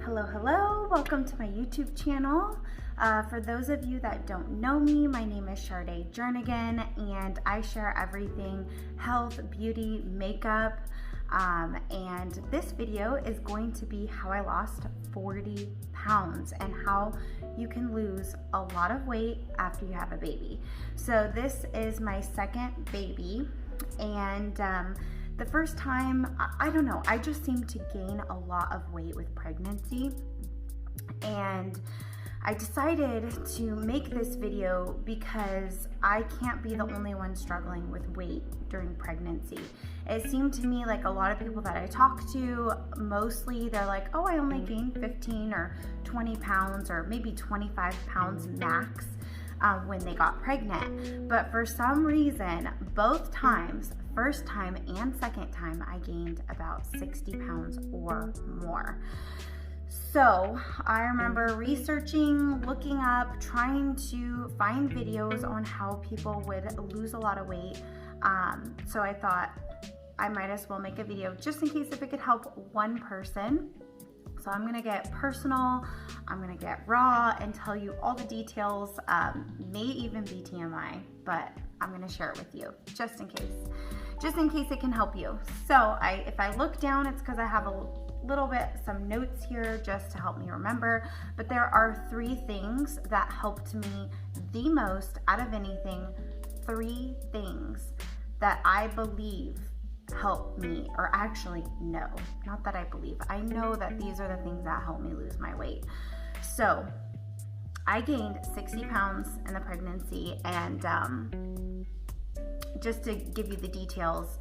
Hello, welcome to my YouTube channel. For those of you that don't know me, my name is Sharday Jernigan, and I share everything health, beauty, makeup, and this video is going to be how I lost 40 pounds and how you can lose a lot of weight after you have a baby. So this is my second baby, and the first time, I don't know, I just seemed to gain a lot of weight with pregnancy, and I decided to make this video because I can't be the only one struggling with weight during pregnancy. It seemed to me like a lot of people that I talk to, mostly they're like, oh, I only gained 15 or 20 pounds or maybe 25 pounds max when they got pregnant. But for some reason, both times, first time and second time, I gained about 60 pounds or more. So I remember researching, looking up, trying to find videos on how people would lose a lot of weight. So I thought I might as well make a video just in case if it could help one person. So I'm gonna get personal, I'm gonna get raw and tell you all the details, may even be TMI, but I'm gonna share it with you just in case it can help you. So if I look down, it's because I have some notes here just to help me remember, but there are 3 things that helped me the most out of anything, 3 things that I believe helped me, or actually no, not that I believe, I know that these are the things that helped me lose my weight. So I gained 60 pounds in the pregnancy, and just to give you the details,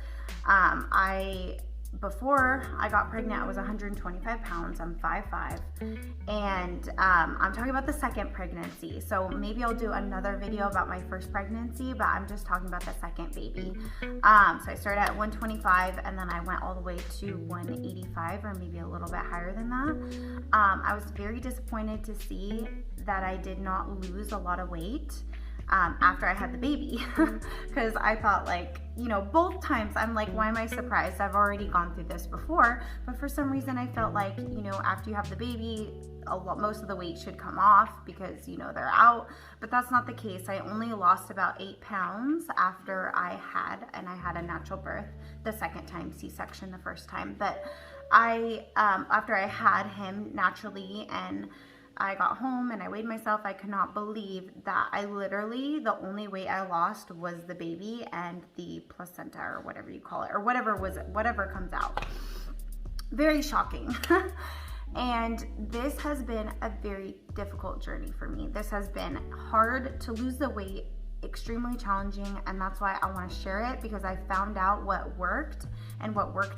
before I got pregnant, I was 125 pounds. I'm 5'5", and I'm talking about the second pregnancy. So maybe I'll do another video about my first pregnancy, but I'm just talking about the second baby. So I started at 125, and then I went all the way to 185, or maybe a little bit higher than that. I was very disappointed to see that I did not lose a lot of weight after I had the baby, because I thought, like, you know, both times I'm like, why am I surprised? I've already gone through this before. But for some reason I felt like, you know, after you have the baby, most of the weight should come off because, you know, they're out. But that's not the case. I only lost about 8 pounds after I had a natural birth the second time, C-section the first time. But after I had him naturally and I got home and I weighed myself, I could not believe that the only weight I lost was the baby and the placenta, or whatever you call it, or whatever comes out. Very shocking. And this has been a very difficult journey for me. This has been hard to lose the weight, extremely challenging, and that's why I want to share it, because I found out what worked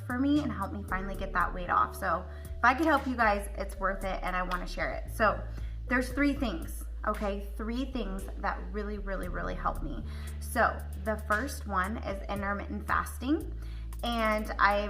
for me and helped me finally get that weight off. So if I could help you guys, it's worth it, and I want to share it. So there's 3 things, okay? 3 things that really, really, really helped me. So the first one is intermittent fasting, and I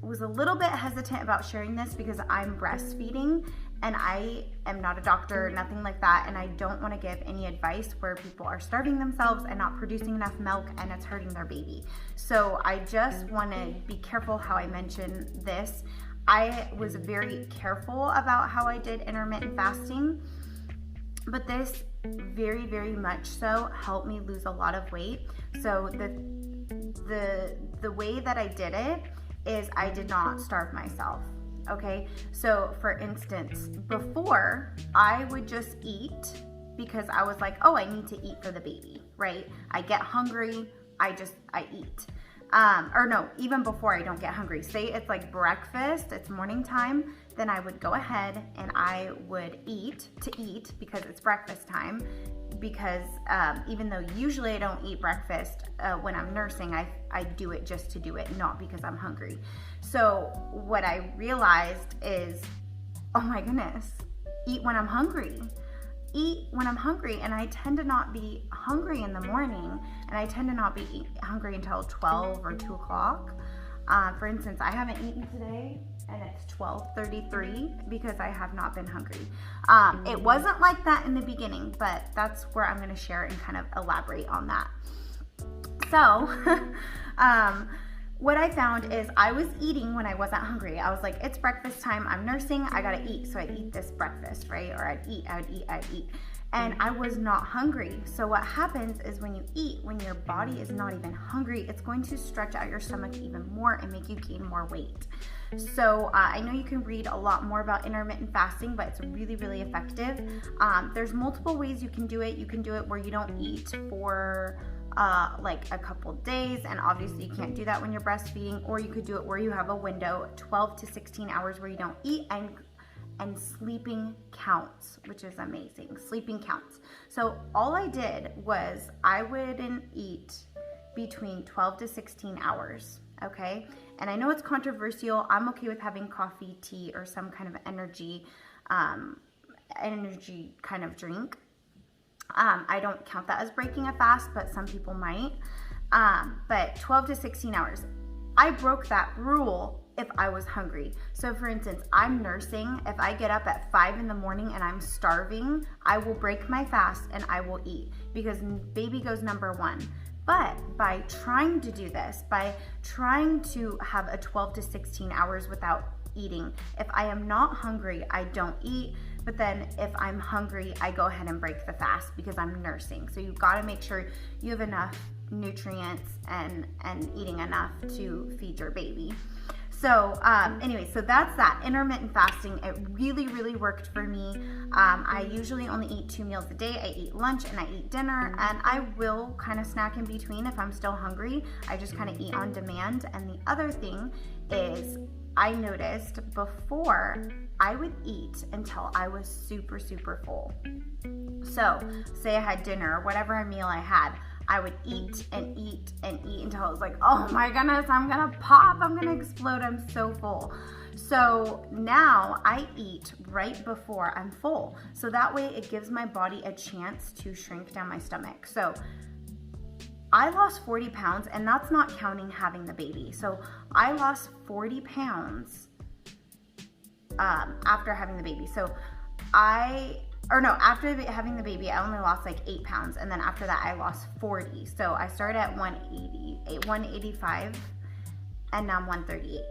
was a little bit hesitant about sharing this because I'm breastfeeding, and I am not a doctor, nothing like that, and I don't want to give any advice where people are starving themselves and not producing enough milk and it's hurting their baby. So I just want to be careful how I mention this. I was very careful about how I did intermittent fasting, but this very, very much so helped me lose a lot of weight. So the way that I did it is I did not starve myself. Okay, so for instance, before I would just eat because I was like, oh, I need to eat for the baby, right? I get hungry, I eat. Or no, even before I don't get hungry. Say it's like breakfast, it's morning time, then I would go ahead and I would eat because it's breakfast time. Because even though usually I don't eat breakfast when I'm nursing, I do it just to do it, not because I'm hungry. So what I realized is, oh my goodness, eat when I'm hungry. Eat when I'm hungry, and I tend to not be hungry in the morning, and I tend to not be hungry until 12 or 2 o'clock. For instance, I haven't eaten today, and it's 12:33 because I have not been hungry. It wasn't like that in the beginning, but that's where I'm going to share and kind of elaborate on that. So what I found is I was eating when I wasn't hungry. I was like, it's breakfast time, I'm nursing, I gotta eat. So I'd eat this breakfast, right? Or I'd eat. And I was not hungry. So what happens is when you eat, when your body is not even hungry, it's going to stretch out your stomach even more and make you gain more weight. So I know you can read a lot more about intermittent fasting, but it's really, really effective. There's multiple ways you can do it. You can do it where you don't eat for like a couple days, and obviously you can't do that when you're breastfeeding, or you could do it where you have a window, 12 to 16 hours where you don't eat, and sleeping counts, which is amazing. Sleeping counts. So all I did was I wouldn't eat between 12 to 16 hours, okay? And I know it's controversial. I'm okay with having coffee, tea, or some kind of energy kind of drink. I don't count that as breaking a fast, but some people might. But 12 to 16 hours. I broke that rule if I was hungry. So for instance, I'm nursing. If I get up at 5 in the morning and I'm starving, I will break my fast and I will eat, because baby goes number one. But by trying to do this, by trying to have a 12 to 16 hours without eating, if I am not hungry, I don't eat. But then if I'm hungry, I go ahead and break the fast because I'm nursing. So you've got to make sure you have enough nutrients and eating enough to feed your baby. So anyway, so that's that. Intermittent fasting, it really, really worked for me. I usually only eat 2 meals a day. I eat lunch and I eat dinner, and I will kind of snack in between if I'm still hungry. I just kind of eat on demand. And the other thing is, I noticed before I would eat until I was super, super full. So say I had dinner or whatever meal I had, I would eat and eat and eat until I was like, oh my goodness, I'm gonna pop, I'm gonna explode, I'm so full. So now I eat right before I'm full. So that way it gives my body a chance to shrink down my stomach. So I lost 40 pounds, and that's not counting having the baby. So I lost 40 pounds after having the baby. So after having the baby, I only lost like 8 pounds. And then after that, I lost 40. So I started at 185, and now I'm 138.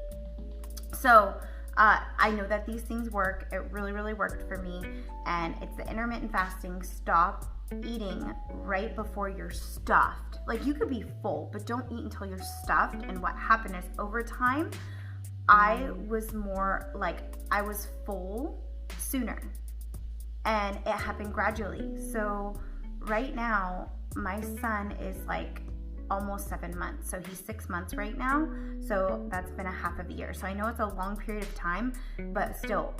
So I know that these things work. It really, really worked for me. And it's the intermittent fasting. Stop eating right before you're stuffed. Like, you could be full, but don't eat until you're stuffed. And what happened is, over time, I was more like, I was full sooner, and it happened gradually. So right now, my son is like almost 7 months. So he's 6 months right now. So that's been a half of a year. So I know it's a long period of time, but still,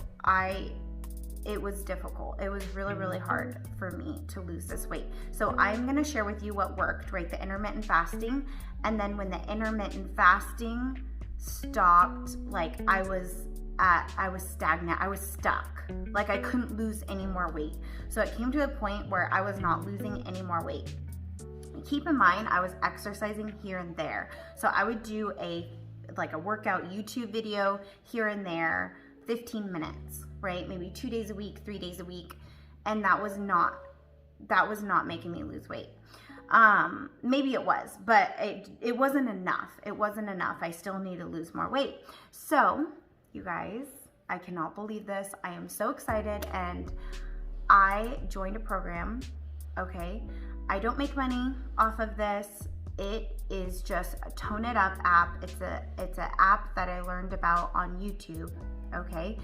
it was difficult. It was really, really hard for me to lose this weight. So I'm going to share with you what worked, right? The intermittent fasting. And then when the intermittent fasting stopped, like I was stagnant. I was stuck. Like, I couldn't lose any more weight. So it came to a point where I was not losing any more weight. Keep in mind, I was exercising here and there. So I would do a workout YouTube video here and there, 15 minutes, right? Maybe 2 days a week, 3 days a week. And that was not making me lose weight. Maybe it was, but it wasn't enough. It wasn't enough. I still need to lose more weight. So you guys, I cannot believe this. I am so excited, and I joined a program, okay? I don't make money off of this. It is just a Tone It Up app. It's an app that I learned about on YouTube, okay?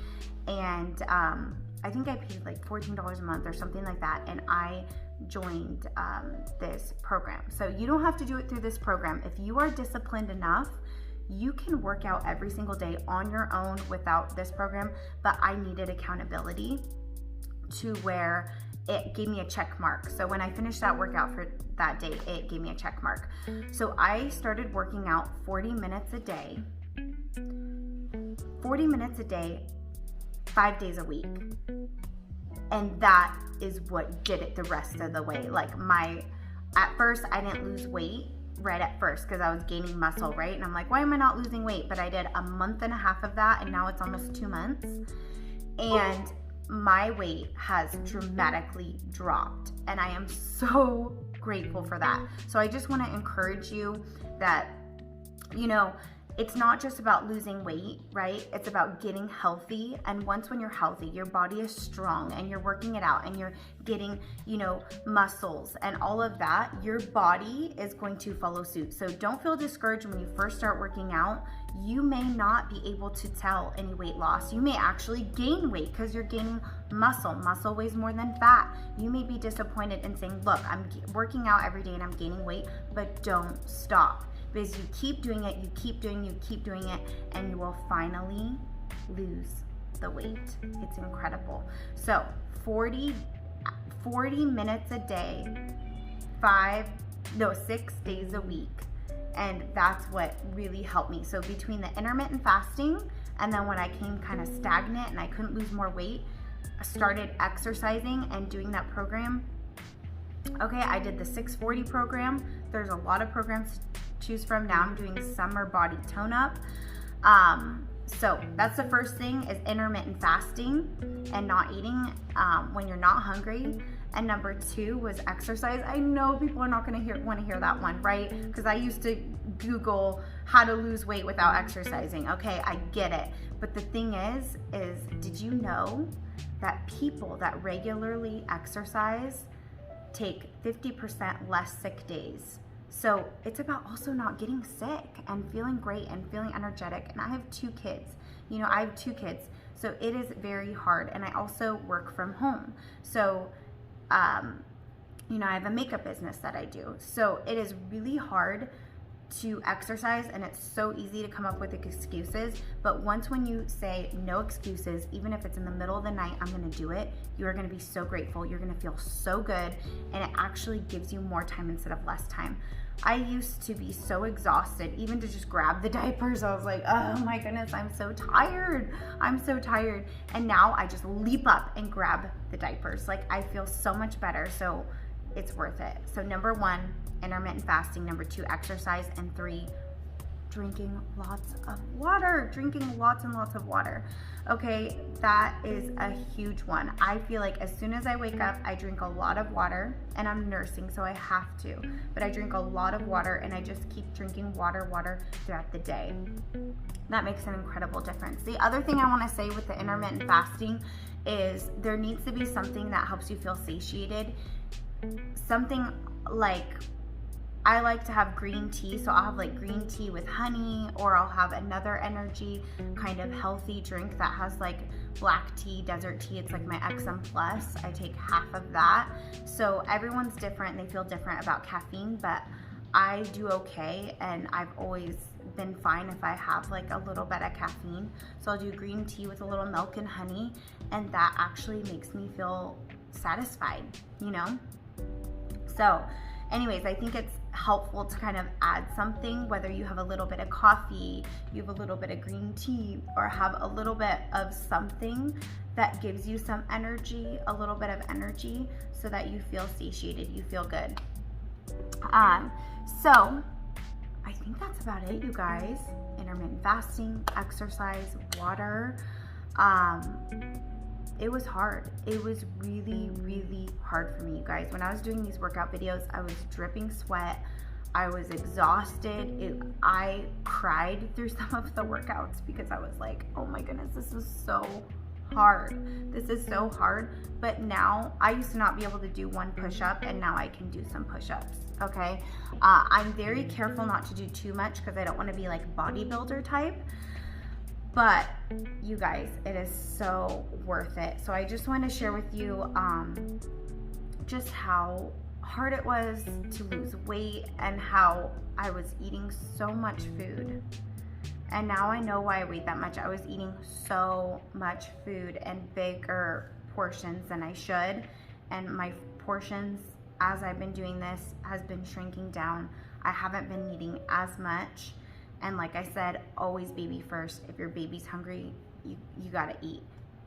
And I think I paid like $14 a month or something like that, and I joined this program. So you don't have to do it through this program. If you are disciplined enough, you can work out every single day on your own without this program, but I needed accountability to where it gave me a check mark. So when I finished that workout for that day, it gave me a check mark. So I started working out 40 minutes a day, 5 days a week. And that is what did it the rest of the way. Like, at first I didn't lose weight right at first because I was gaining muscle, right? And I'm like, why am I not losing weight? But I did a month and a half of that, and now it's almost 2 months. And my weight has dramatically dropped, and I am so grateful for that. So I just want to encourage you that you know, it's not just about losing weight, right? It's about getting healthy. And once when you're healthy, your body is strong and you're working it out and you're getting, you know, muscles and all of that, your body is going to follow suit. So don't feel discouraged when you first start working out. You may not be able to tell any weight loss. You may actually gain weight because you're gaining muscle. Muscle weighs more than fat. You may be disappointed and saying, look, I'm working out every day and I'm gaining weight, but don't stop. Because you keep doing it, you keep doing it, and you will finally lose the weight. It's incredible. So 40 minutes a day, 6 days a week. And that's what really helped me. So between the intermittent fasting and then when I came kind of stagnant and I couldn't lose more weight, I started exercising and doing that program. Okay, I did the 640 program. There's a lot of programs to choose from. Now I'm doing summer body tone up. So that's the first thing, is intermittent fasting and not eating when you're not hungry. And number 2 was exercise. I know people are not going to want to hear that one, right? Because I used to Google how to lose weight without exercising. Okay, I get it. But the thing is did you know that people that regularly exercise take 50% less sick days? So it's about also not getting sick and feeling great and feeling energetic. And I have 2 kids. You know, I have 2 kids. So it is very hard. And I also work from home. So, you know, I have a makeup business that I do. So it is really hard to exercise, and it's so easy to come up with excuses. But once when you say no excuses, even if it's in the middle of the night, I'm gonna do it, you are gonna be so grateful. You're gonna feel so good, and it actually gives you more time instead of less time. I used to be so exhausted, even to just grab the diapers. I was like, oh my goodness, I'm so tired. I'm so tired. And now I just leap up and grab the diapers. Like, I feel so much better. So it's worth it. So number 1, intermittent fasting. Number 2, exercise. And 3, drinking lots of water. Drinking lots and lots of water. Okay, that is a huge one. I feel like as soon as I wake up, I drink a lot of water, and I'm nursing, so I have to. But I drink a lot of water, and I just keep drinking water throughout the day. That makes an incredible difference. The other thing I want to say with the intermittent fasting is there needs to be something that helps you feel satiated. Something like, I like to have green tea, so I'll have like green tea with honey, or I'll have another energy kind of healthy drink that has like black tea, desert tea. It's like my XM Plus. I take half of that. So everyone's different. They feel different about caffeine, but I do okay, and I've always been fine if I have like a little bit of caffeine. So I'll do green tea with a little milk and honey, and that actually makes me feel satisfied, you know? So anyways, I think it's helpful to kind of add something, whether you have a little bit of coffee, you have a little bit of green tea, or have a little bit of something that gives you some energy, a little bit of energy, so that you feel satiated, you feel good. So I think that's about it, you guys. Intermittent fasting, exercise, water. It was hard. It was really, really hard for me, you guys. When I was doing these workout videos, I was dripping sweat. I was exhausted. I cried through some of the workouts because I was like, oh my goodness, this is so hard. This is so hard. But now, I used to not be able to do 1 push-up, and now I can do some push-ups, okay? I'm very careful not to do too much because I don't want to be like bodybuilder type. But you guys, it is so worth it. So I just want to share with you just how hard it was to lose weight and how I was eating so much food. And now I know why I weighed that much. I was eating so much food and bigger portions than I should. And my portions, as I've been doing this, has been shrinking down. I haven't been eating as much. And like I said, always baby first. If your baby's hungry, you gotta eat.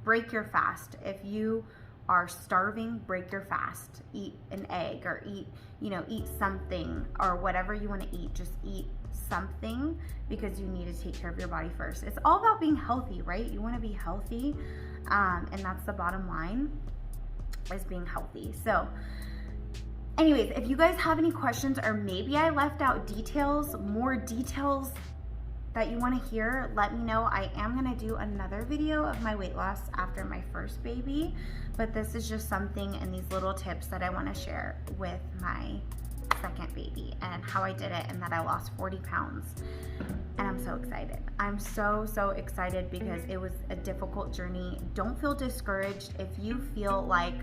Break your fast. If you are starving, break your fast. Eat an egg, or eat something, or whatever you wanna eat. Just eat something, because you need to take care of your body first. It's all about being healthy, right? You wanna be healthy, and that's the bottom line, is being healthy. So anyways, if you guys have any questions, or maybe I left out details, more details, that you want to hear, let me know. I am going to do another video of my weight loss after my first baby, but this is just something and these little tips that I want to share with my second baby and how I did it and that I lost 40 pounds. And I'm so excited. I'm so excited because it was a difficult journey. Don't feel discouraged. If you feel like,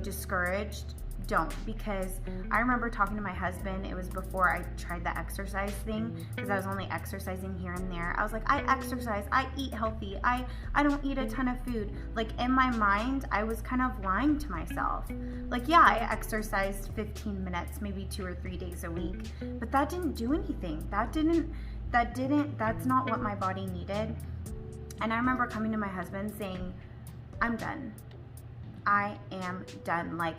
discouraged, don't, because I remember talking to my husband. It was before I tried the exercise thing, because I was only exercising here and there. I was like, I exercise, I eat healthy, I don't eat a ton of food. Like, in my mind, I was kind of lying to myself. Like, yeah, I exercised 15 minutes, maybe 2 or 3 days a week, but that didn't do anything. That's not what my body needed. And I remember coming to my husband saying, I'm done. I am done. Like,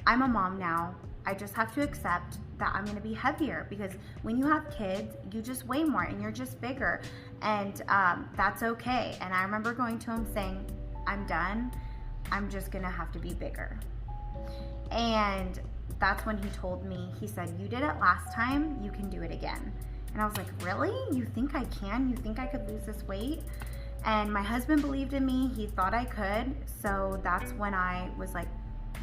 I'm a mom now. I just have to accept that I'm gonna be heavier, because when you have kids, you just weigh more and you're just bigger, and that's okay. And I remember going to him saying, I'm done. I'm just gonna have to be bigger. And that's when he told me, he said, you did it last time, you can do it again. And I was like, really? You think I can? You think I could lose this weight? And my husband believed in me. He thought I could. So that's when I was like,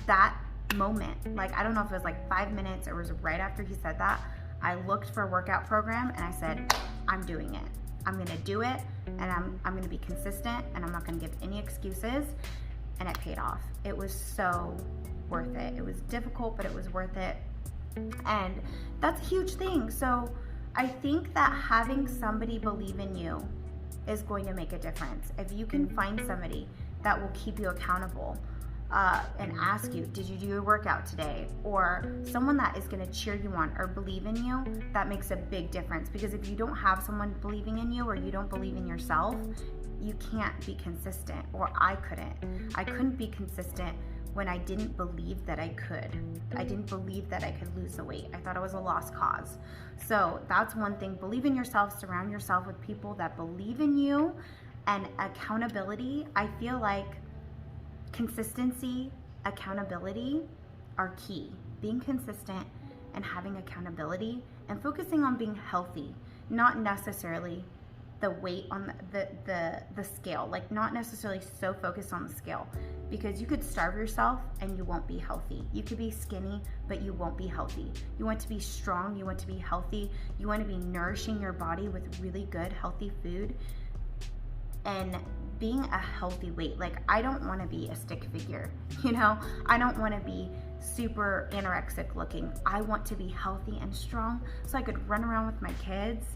that moment, like, I don't know if it was like 5 minutes or it was right after he said that, I looked for a workout program and I said, I'm doing it. I'm gonna do it, and I'm gonna be consistent, and I'm not gonna give any excuses. And it paid off. It was so worth it. It was difficult, but it was worth it. And that's a huge thing. So I think that having somebody believe in you is going to make a difference. If you can find somebody that will keep you accountable, and ask you, did you do your workout today? Or someone that is going to cheer you on or believe in you, that makes a big difference. Because if you don't have someone believing in you, or you don't believe in yourself, you can't be consistent. Or I couldn't be consistent when I didn't believe that I could. I didn't believe that I could lose the weight. I thought it was a lost cause. So that's one thing. Believe in yourself. Surround yourself with people that believe in you. And accountability, I feel like consistency, accountability are key. Being consistent and having accountability and focusing on being healthy, not necessarily the weight on the scale, like not necessarily so focused on the scale, because you could starve yourself and you won't be healthy. You could be skinny, but you won't be healthy. You want to be strong, you want to be healthy, you want to be nourishing your body with really good, healthy food, and being a healthy weight. Like, I don't want to be a stick figure, I don't want to be super anorexic looking. I want to be healthy and strong so I could run around with my kids,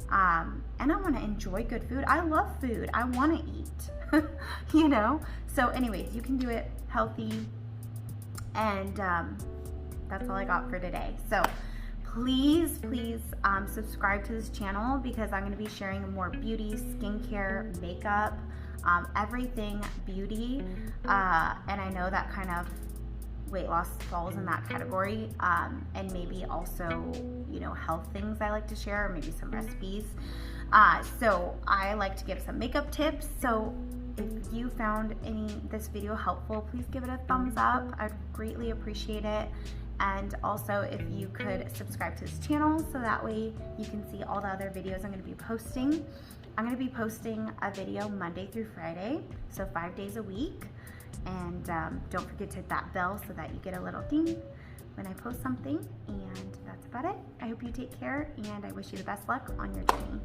and I want to enjoy good food. I love food. I want to eat, So anyways, you can do it healthy, and that's all I got for today. So please subscribe to this channel, because I'm going to be sharing more beauty, skincare, makeup, everything beauty, and I know that kind of weight loss falls in that category, and maybe also health things I like to share, or maybe some recipes. So I like to give some makeup tips. So if you found this video helpful, please give it a thumbs up. I'd greatly appreciate it. And also, if you could subscribe to this channel, so that way you can see all the other videos I'm going to be posting. I'm going to be posting a video Monday through Friday, so 5 days a week. And don't forget to hit that bell so that you get a little ding when I post something. And that's about it. I hope you take care, and I wish you the best luck on your journey.